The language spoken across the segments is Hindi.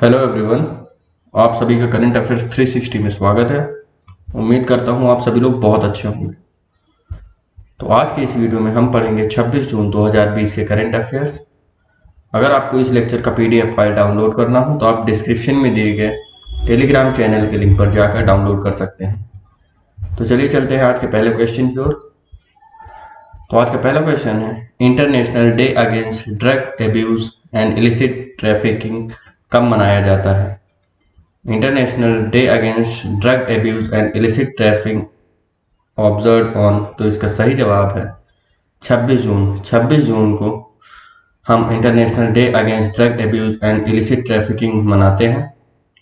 Hello everyone. आप सभी का करंट अफेयर्स 360 में स्वागत है। उम्मीद करता हूं आप सभी लोग बहुत अच्छे होंगे। तो आज के इस वीडियो में हम पढ़ेंगे 26 जून 2020 के करंट अफेयर्स। अगर आपको इस लेक्चर का पीडीएफ फाइल डाउनलोड करना हो तो आप डिस्क्रिप्शन में दिए गए टेलीग्राम चैनल के लिंक पर जाकर डाउनलोड कर सकते हैं। तो चलिए चलते हैं आज के पहले क्वेश्चन की ओर। तो आज का पहला क्वेश्चन है, international day against drug abuse and illicit trafficking कब मनाया जाता है? International day against drug abuse and illicit trafficking observe on, तो इसका सही जवाब है 26 जून। 26 जून को हम international day against drug abuse and illicit trafficking मनाते हैं।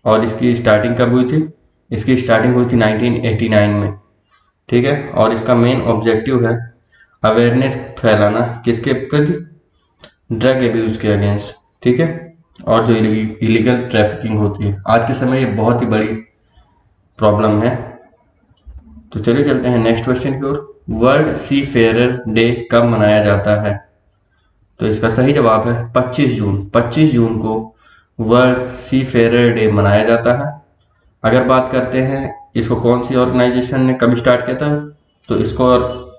और इसकी स्टार्टिंग कब हुई थी? इसकी स्टार्टिंग हुई थी 1989 में, ठीक है। और इसका मेन ऑब्जेक्टिव है अवेयरनेस फैलाना, किसके प्रति? ड्रग एब्यूज के अगेंस्ट, ठीक है। और जो इलीगल ट्रैफिकिंग होती है आज के समय, ये बहुत ही बड़ी प्रॉब्लम है। तो चलिए चलते हैं नेक्स्ट क्वेश्चन की ओर। वर्ल्ड सी फेयर डे कब मनाया जाता है? तो इसका सही जवाब है 25 जून। 25 जून को वर्ल्ड सी फेयर डे मनाया जाता है। अगर बात करते हैं इसको कौन सी ऑर्गेनाइजेशन ने कब स्टार्ट किया था, तो इसको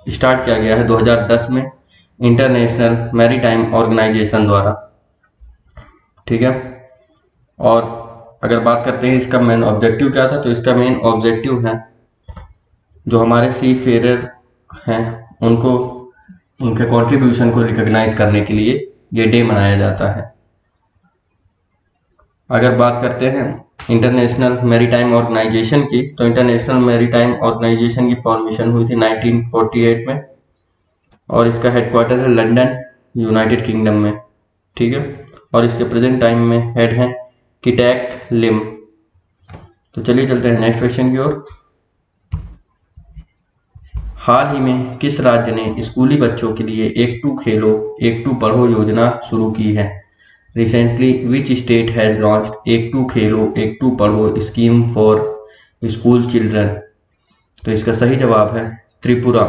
स्टार्ट किया गया है 2010 में इंटरनेशनल मैरीटाइम ऑर्गेनाइजेशन द्वारा, ठीक है। और अगर बात करते हैं इसका मेन ऑब्जेक्टिव क्या था, तो इसका मेन ऑब्जेक्टिव है जो हमारे सी फेरर हैं उनको, उनके कंट्रीब्यूशन को रिकॉग्नाइज करने के लिए ये डे मनाया जाता है। अगर बात करते हैं इंटरनेशनल मैरीटाइम ऑर्गेनाइजेशन की, तो इंटरनेशनल मैरीटाइम ऑर्गेनाइजेशन की फॉर्मेशन हुई थी 1948 में और इसका हेडक्वार्टर है लंदन, यूनाइटेड किंगडम में, ठीक है। और इसके प्रेजेंट टाइम में हेड हैं किटैक लिम। तो चलिए चलते हैं नेक्स्ट क्वेश्चन की ओर। हाल ही में किस राज्य ने स्कूली बच्चों के लिए एक टू खेलो एक टू पढ़ो योजना शुरू की है? Recently which state has launched एक टू खेलो एक टू पढ़ो स्कीम फॉर स्कूल चिल्ड्रन? तो इसका सही जवाब है त्रिपुरा।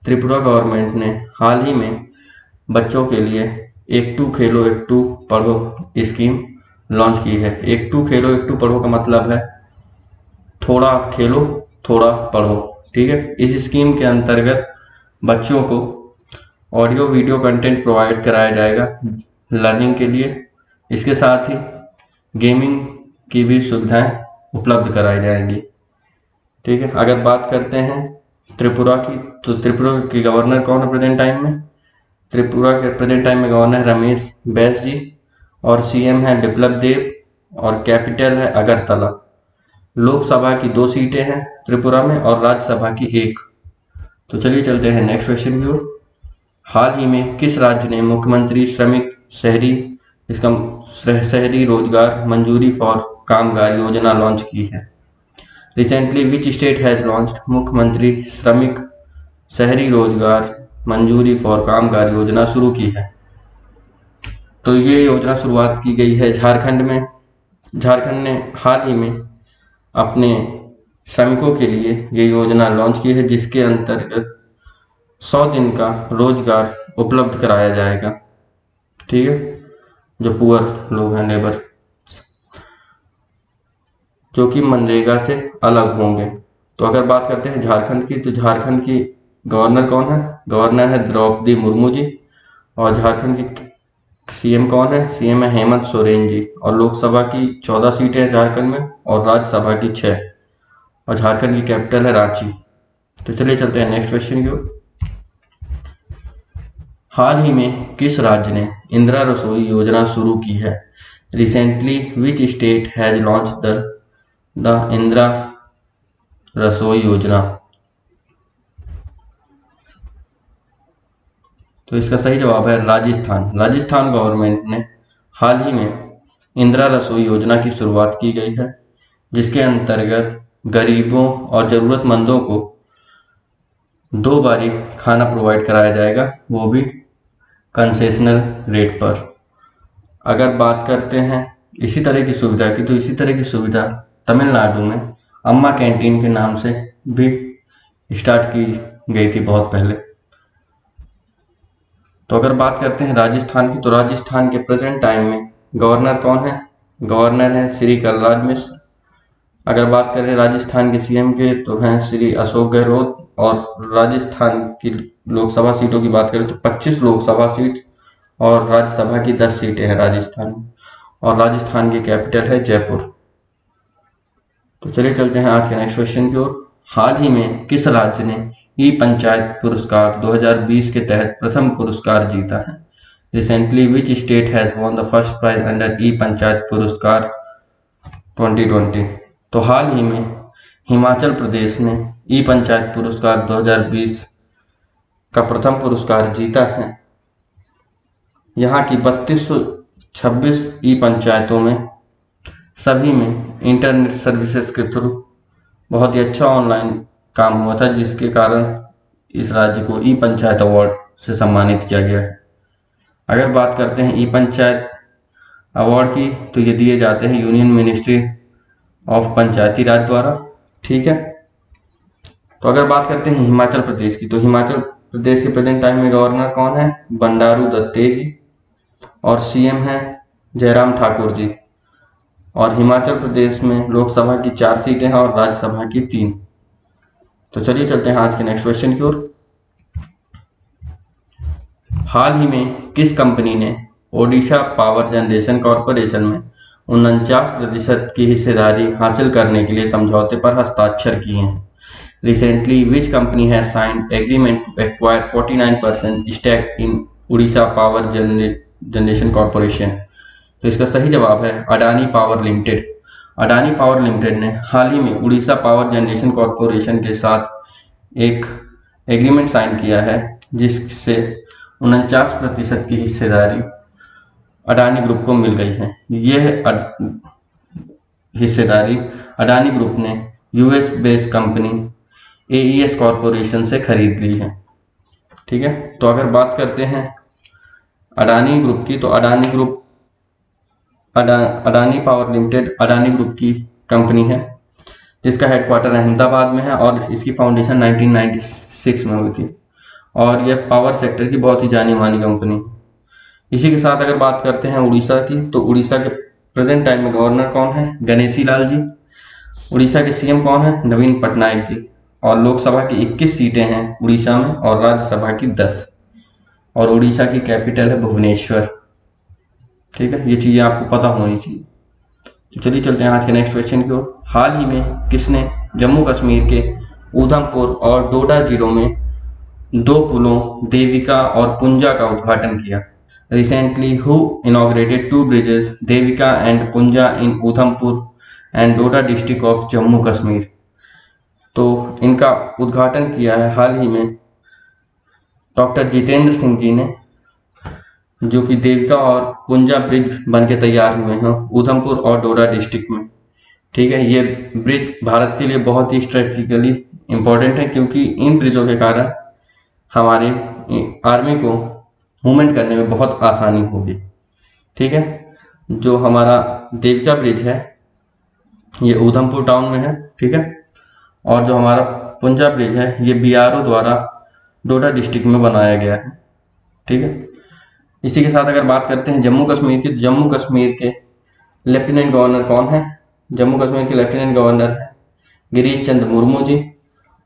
त्रिपुरा गवर्नमेंट ने हाल ही में बच्चों के लिए एक टू खेलो एक टू पढ़ो स्कीम लॉन्च की है। एक टू खेलो एक टू पढ़ो का मतलब है थोड़ा खेलो थोड़ा पढ़ो, ठीक है। इस स्कीम के अंतर्गत बच्चों को ऑडियो वीडियो कंटेंट प्रोवाइड कराया जाएगा लर्निंग के लिए। इसके साथ ही गेमिंग की भी सुविधाएं उपलब्ध कराई जाएंगी, ठीक है। अगर बात करते हैं त्रिपुरा की, तो त्रिपुरा के गवर्नर कौन है प्रेजेंट टाइम में? त्रिपुरा के प्रेजेंट टाइम में गवर्नर रमेश बैस जी और सीएम है बिप्लब देब और कैपिटल है अगरतला। लोकसभा की 2 सीटें हैं त्रिपुरा में और राज्यसभा की 1। तो चलिए चलते हैं नेक्स्ट क्वेश्चन की ओर। हाल ही में किस राज्य ने मुख्यमंत्री श्रमिक शहरी रोजगार मंजूरी फॉर कामगार योजना लॉन्च की है? Recently which state has launched मुख्यमंत्री श्रमिक शहरी रोजगार मंजूरी फॉर कामगार योजना शुरू की है? तो ये योजना शुरुआत की गई है झारखंड में। झारखंड ने हाल ही में अपने श्रमिकों के लिए ये योजना लॉन्च की है, जिसके अंतर्गत 100 दिन का रोजगार उपलब्ध कराया जाएगा, ठीक है। जो पुअर लोग हैं, लेबर, जो कि मनरेगा से अलग होंगे। तो अगर बात करते हैं झारखंड की, तो झारखंड की गवर्नर कौन है? गवर्नर है द्रौपदी मुर्मू जी। और झारखंड की सीएम कौन है? सीएम है हेमंत सोरेन जी। और लोकसभा की 14 सीटें हैं झारखंड में और राज्यसभा की 6। और झारखंड की कैपिटल है रांची। तो चलिए चलते हैं नेक्स्ट क्वेश्चन की ओर। हाल ही में किस राज्य ने इंदिरा रसोई योजना शुरू की है? Recently which state has launch the Indira रसोई योजना? तो इसका सही जवाब है राजस्थान। राजस्थान गवर्नमेंट ने हाल ही में इंदिरा रसोई योजना की शुरुआत की गई है, जिसके अंतर्गत गरीबों और ज़रूरतमंदों को 2 बारी खाना प्रोवाइड कराया जाएगा, वो भी कंसेशनल रेट पर। अगर बात करते हैं इसी तरह की सुविधा की, तो इसी तरह की सुविधा तमिलनाडु में अम्मा कैंटीन के नाम से भी स्टार्ट की गई थी बहुत पहले। तो अगर बात करते हैं राजस्थान की, तो राजस्थान के प्रेजेंट टाइम में गवर्नर कौन है? गवर्नर हैं श्री कलराज मिश्र। अगर बात करें राजस्थान के सीएम के तो हैं श्री अशोक गहलोत। और राजस्थान की लोकसभा सीटों की बात करें तो 25 लोकसभा सीट और राज्यसभा की 10 सीटें हैं राजस्थान में। और राजस्थान की कैपिटल है जयपुर। तो चलिए चलते हैं आज के नेक्स्ट क्वेश्चन की ओर। हाल ही में किस राज्य ने ई पंचायत पुरस्कार 2020 के तहत प्रथम पुरस्कार जीता है? Recently which state has won the first prize under e panchayat पुरस्कार 2020? तो हाल ही में हिमाचल प्रदेश ने ई पंचायत पुरस्कार 2020 का प्रथम पुरस्कार जीता है। यहाँ की 3226 ई पंचायतों में सभी में इंटरनेट सर्विसेज के थ्रू बहुत ही अच्छा ऑनलाइन काम हुआ था, जिसके कारण इस राज्य को ई पंचायत अवार्ड से सम्मानित किया गया है। अगर बात करते हैं ई पंचायत अवार्ड की तो ये दिए जाते हैं यूनियन मिनिस्ट्री ऑफ पंचायती राज द्वारा। ठीक है। तो अगर बात करते हैं हिमाचल प्रदेश की तो हिमाचल प्रदेश के प्रेजेंट टाइम में गवर्नर कौन है? बंडारू दत्तात्रेय जी। और सीएम है जयराम ठाकुर जी। और हिमाचल प्रदेश में लोकसभा की 4 सीटें हैं और राज्यसभा की 3। तो चलिए चलते हैं आज के नेक्स्ट क्वेश्चन की ओर। हाल ही में किस कंपनी ने ओडिशा पावर जनरेशन कॉर्पोरेशन में 49% की हिस्सेदारी हासिल करने के लिए समझौते पर हस्ताक्षर किए हैं? Recently which company has signed agreement to acquire 49% stake in Odisha power generation corporation? तो इसका सही जवाब है Adani power limited. Adani power limited ने हाल ही में उड़ीसा पावर जनरेशन कॉर्पोरेशन के साथ एक एग्रीमेंट साइन किया है, जिससे 49% की हिस्सेदारी अडानी ग्रुप को मिल गई है। यह हिस्सेदारी अडानी ग्रुप ने US based company AES corporation से खरीद ली है। ठीक है। तो अगर बात करते हैं अडानी ग्रुप की तो Adani power limited Adani group की कंपनी है, जिसका हेडक्वार्टर अहमदाबाद में है और इसकी फाउंडेशन 1996 में हुई थी। और यह पावर सेक्टर की बहुत ही जानी मानी कंपनी। इसी के साथ अगर बात करते हैं उड़ीसा की तो उड़ीसा के प्रेजेंट टाइम में गवर्नर कौन है? गणेशी लाल जी। उड़ीसा के सीएम कौन है? नवीन पटनायक जी। और लोकसभा की 21 सीटें हैं उड़ीसा में और राज्यसभा की 10। और उड़ीसा की कैपिटल है भुवनेश्वर। ठीक है। ये चीजें आपको पता होनी चाहिए। तो चलिए चलते हैं आज के नेक्स्ट क्वेश्चन की ओर। हाल ही में किसने जम्मू कश्मीर के ऊधमपुर और डोडा जिलों में 2 पुलों देविका और पुंजा का उद्घाटन किया? Recently who inaugurated 2 bridges Devika and Punja in Udhampur and Doda district of Jammu Kashmir? तो इनका उद्घाटन किया है हाल ही में डॉक्टर जितेंद्र सिंह जी ने, जो कि देविका और पुंजा ब्रिज बन के तैयार हुए हैं ऊधमपुर और डोडा डिस्ट्रिक्ट में। ठीक है। ये ब्रिज भारत के लिए बहुत ही स्ट्रेटेजिकली इंपॉर्टेंट है, क्योंकि इन ब्रिजों के कारण हमारे आर्मी को मूवमेंट करने में बहुत आसानी होगी। ठीक है। जो हमारा देविका ब्रिज है ये ऊधमपुर टाउन में है। ठीक है। और जो हमारा पुंजा ब्रिज है ये बीआरओ द्वारा डोडा डिस्ट्रिक्ट में बनाया गया है। ठीक है। इसी के साथ अगर बात करते हैं जम्मू कश्मीर की, जम्मू कश्मीर के लेफ्टिनेंट गवर्नर कौन है? जम्मू कश्मीर के लेफ्टिनेंट गवर्नर है गिरीश चंद्र मुर्मू जी।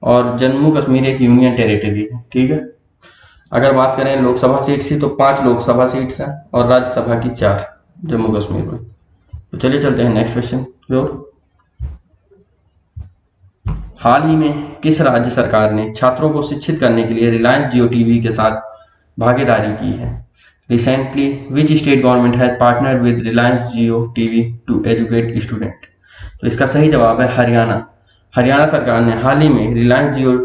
और जम्मू कश्मीर एक यूनियन टेरिटरी है। ठीक है। अगर बात करें लोकसभा सीट की तो 5 लोकसभा सीट्स हैं और राज्यसभा की 4 जम्मू कश्मीर में। तो चलिए चलते हैं नेक्स्ट क्वेश्चन की ओर। हाल ही में किस राज्य सरकार ने छात्रों को शिक्षित करने के लिए रिलायंस जियो टीवी के साथ भागीदारी की है? Recently which state government has partnered with Reliance Jio TV to educate student? तो इसका सही जवाब है हरियाणा। हरियाणा सरकार ने हाल ही में रिलायंस जियो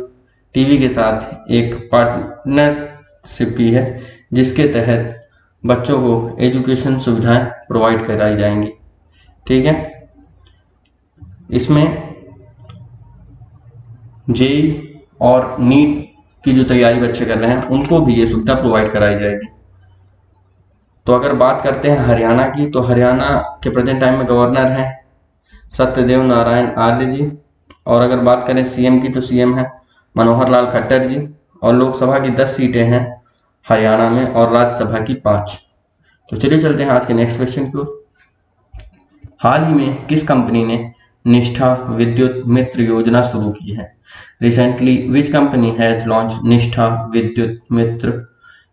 टीवी के साथ एक पार्टनरशिप की है, जिसके तहत बच्चों को एजुकेशन सुविधाएं प्रोवाइड कराई जाएंगी। ठीक है। इसमें जेई और नीट की जो तैयारी बच्चे कर रहे हैं उनको भी ये सुविधा प्रोवाइड कराई जाएगी। तो अगर बात करते हैं हरियाणा की तो हरियाणा के प्रेजेंट टाइम में गवर्नर हैं सत्यदेव नारायण आर्य जी। और अगर बात करें सीएम की तो सीएम है मनोहर लाल खट्टर जी। और लोकसभा की 10 सीटें हैं हरियाणा में और राज्यसभा की 5। तो चलिए चलते हैं आज के नेक्स्ट क्वेश्चन की ओर। हाल ही में किस कंपनी ने निष्ठा विद्युत मित्र योजना शुरू की है? Recently which company has launch निष्ठा विद्युत मित्र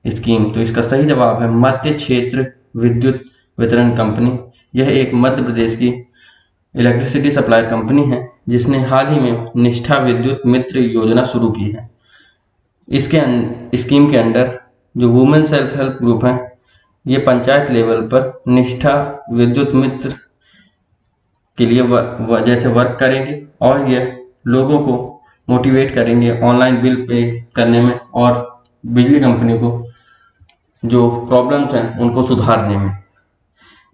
स्कीम? तो इसका सही जवाब है मध्य क्षेत्र विद्युत वितरण कंपनी। यह एक मध्य प्रदेश की इलेक्ट्रिसिटी सप्लायर कंपनी है जिसने हाल ही में निष्ठा विद्युत मित्र योजना शुरू की है। इसके स्कीम के अंडर जो वुमेन सेल्फ हेल्प ग्रुप हैं, ये पंचायत लेवल पर निष्ठा विद्युत मित्र के लिए जैसे वर्क करेंगे और ये लोगों को मोटिवेट करेंगे ऑनलाइन बिल पे करने में और बिजली कंपनी को जो प्रॉब्लम्स हैं उनको सुधारने में।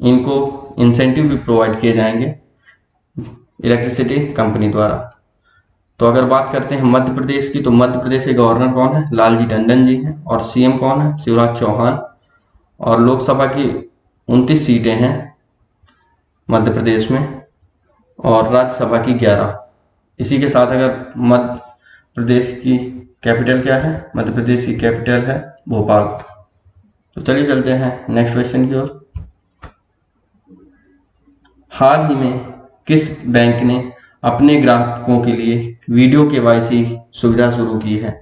इनको इंसेंटिव भी प्रोवाइड किए जाएंगे इलेक्ट्रिसिटी कंपनी द्वारा। तो अगर बात करते हैं मध्य प्रदेश की, तो मध्य प्रदेश के गवर्नर कौन है? लालजी टंडन जी हैं। और सीएम कौन है? शिवराज चौहान। और लोकसभा की 29 सीटें हैं मध्य प्रदेश में और राज्यसभा की 11। इसी के साथ अगर मध्य प्रदेश की कैपिटल क्या है? मध्य प्रदेश की कैपिटल है भोपाल। तो चलिए चलते हैं नेक्स्ट क्वेश्चन की ओर। हाल ही में किस बैंक ने अपने ग्राहकों के लिए वीडियो केवाईसी सुविधा शुरू की है?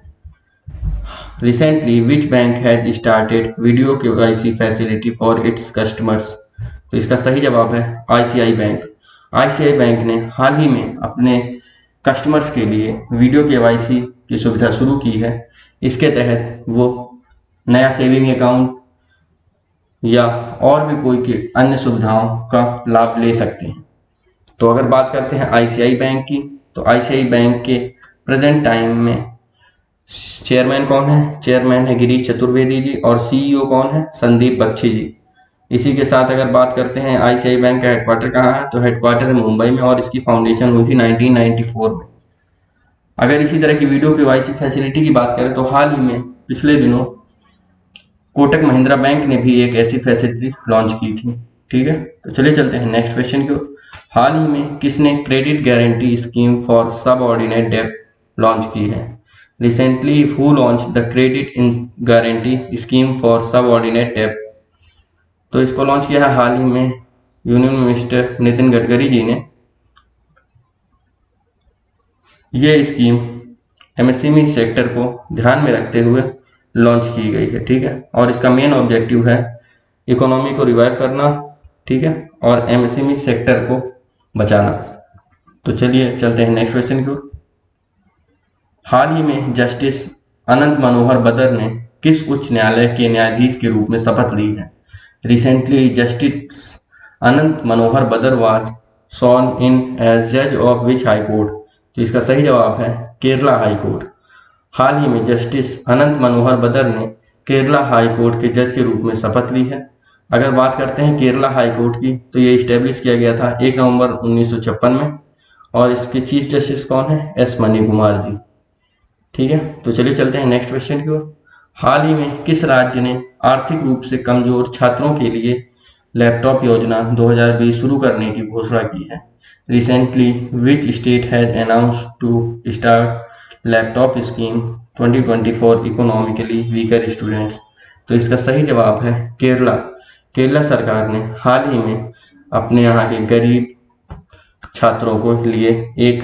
Recently which bank has started video KYC facility for its customers? तो इसका सही जवाब है आईसीआई बैंक। आईसीआई बैंक ने हाल ही में अपने कस्टमर्स के लिए वीडियो केवाईसी की सुविधा शुरू की है। इसके तहत वो नया सेविंग अकाउंट या और भी कोई की अन्य सुविधाओं का लाभ ले सकते हैं। तो अगर बात करते हैं आईसीआई बैंक की, तो आईसीआई बैंक के प्रेजेंट टाइम में चेयरमैन कौन है? चेयरमैन है गिरीश चतुर्वेदी जी। और सीईओ कौन है? संदीप बख्शी जी। इसी के साथ अगर बात करते हैं आईसीआई बैंक का हेडक्वार्टर कहाँ है, तो हेडक्वार्टर है मुंबई में और इसकी फाउंडेशन हुई थी 1994 में। अगर इसी तरह की वीडियो केवाईसी फैसिलिटी की बात करें तो हाल ही में पिछले दिनों कोटक महिंद्रा बैंक ने भी एक ऐसी फैसिलिटी लॉन्च की थी। ठीक है, तो चलिए चलते हैं नेक्स्ट क्वेश्चन की ओर। हाल ही में किसने credit guarantee scheme for subordinate डेब्ट लॉन्च की है? Recently who launch the credit guarantee scheme for subordinate डेब्ट? तो इसको लॉन्च किया है हाल ही में यूनियन मिनिस्टर नितिन गडकरी जी ने। ये स्कीम एमएसएमई सेक्टर को ध्यान में रखते हुए लॉन्च की गई है। ठीक है, और इसका मेन ऑब्जेक्टिव है इकोनॉमी को रिवाइव करना, ठीक है, और एमएसएमई सेक्टर को बचाना। तो चलिए चलते हैं नेक्स्ट क्वेश्चन की ओर। हाल ही में जस्टिस अनंत मनोहर बदर ने किस उच्च न्यायालय के न्यायाधीश के रूप में शपथ ली है? रिसेंटली जस्टिस अनंत मनोहर बदर वाज sworn in as जज ऑफ विच हाई कोर्ट? तो इसका सही जवाब है केरला हाई कोर्ट। हाल ही में जस्टिस अनंत मनोहर बदर ने केरला हाई कोर्ट के जज के रूप में शपथ ली है। अगर बात करते हैं केरला हाई कोर्ट की, तो ये इस्टेब्लिश किया गया था 1 नवंबर 1956 में और इसके चीफ जस्टिस कौन है? S money Kumar ji. ठीक है, तो चलिए चलते हैं नेक्स्ट क्वेश्चन की ओर। हाल ही में किस राज्य ने आर्थिक रूप से कमजोर छात्रों के लिए लैपटॉप योजना 2020 शुरू करने की घोषणा की है? Recently which state has announced to start laptop scheme 2024 economically weaker students? तो इसका सही जवाब है केरला। केरला सरकार ने हाल ही में अपने यहाँ के गरीब छात्रों को लिए एक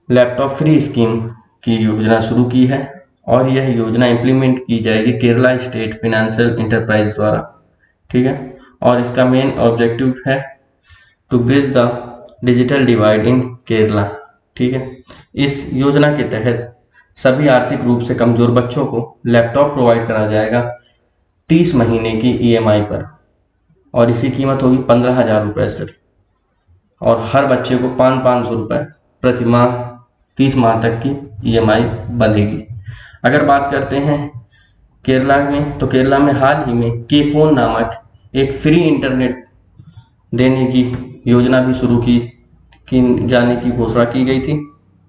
लैपटॉप फ्री स्कीम की योजना शुरू की है और यह योजना इंप्लीमेंट की जाएगी केरला स्टेट फाइनेंशियल एंटरप्राइज द्वारा। ठीक है, और इसका मेन ऑब्जेक्टिव है to bridge the digital divide in Kerala. ठीक है, इस योजना के तहत सभी आर्थिक रूप से कमजोर बच्चों को लैपटॉप प्रोवाइड करा जाएगा 30 महीने की ईएमआई पर और इसकी कीमत होगी 15,000 रुपये सिर्फ, और हर बच्चे को 500 रुपये प्रति माह 30 माह तक की ईएमआई बंधेगी। अगर बात करते हैं केरला में, तो केरला में हाल ही में के फोन नामक एक फ्री इंटरनेट देने की योजना भी शुरू की जाने की घोषणा की गई थी।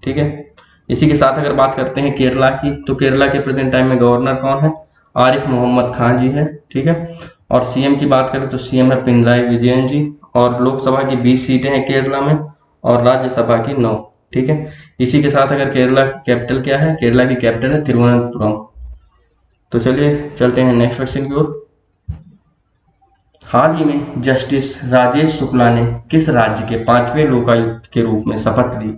ठीक है, इसी के साथ अगर बात करते हैं केरला की, तो केरला के प्रेजेंट टाइम में गवर्नर कौन है? आरिफ मोहम्मद खान जी है। ठीक है, और सीएम की बात करें तो सीएम है पिनराई विजयन जी, और लोकसभा की 20 सीटें हैं केरला में और राज्यसभा की 9। ठीक है, इसी के साथ अगर केरला की कैपिटल क्या है? केरला की कैपिटल है तिरुवनंतपुरम। तो चलिए चलते हैं नेक्स्ट क्वेश्चन की ओर। हाल ही में जस्टिस राजेश शुक्ला ने किस राज्य के 5वें लोकायुक्त के रूप में शपथ ली?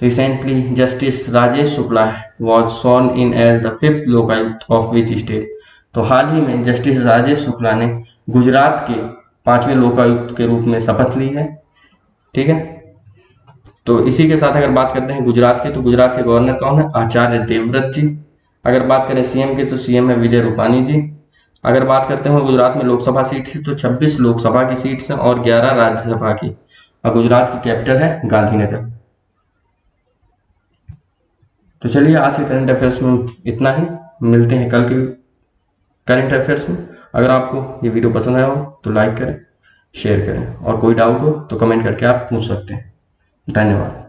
Recently justice Rajesh Shukla was sworn in as the 5th Lokayukta of which state? तो हाल ही में जस्टिस राजेश शुक्ला ने गुजरात के 5वें लोकायुक्त के रूप में शपथ ली है। ठीक है, तो इसी के साथ अगर बात करते हैं गुजरात के, तो गुजरात के गवर्नर कौन है? आचार्य देवव्रत जी। अगर बात करें सीएम की, तो सीएम है विजय रूपानी जी। अगर बात करते हैं गुजरात में लोकसभा सीट से, तो 26 लोकसभा की सीट्स हैं और 11 राज्यसभा की। और गुजरात की कैपिटल है गांधीनगर। तो चलिए आज के करंट अफेयर्स में इतना ही, मिलते हैं कल के करंट अफेयर्स में। अगर आपको ये वीडियो पसंद आया हो तो लाइक करें, शेयर करें, और कोई डाउट हो तो कमेंट करके आप पूछ सकते हैं। धन्यवाद।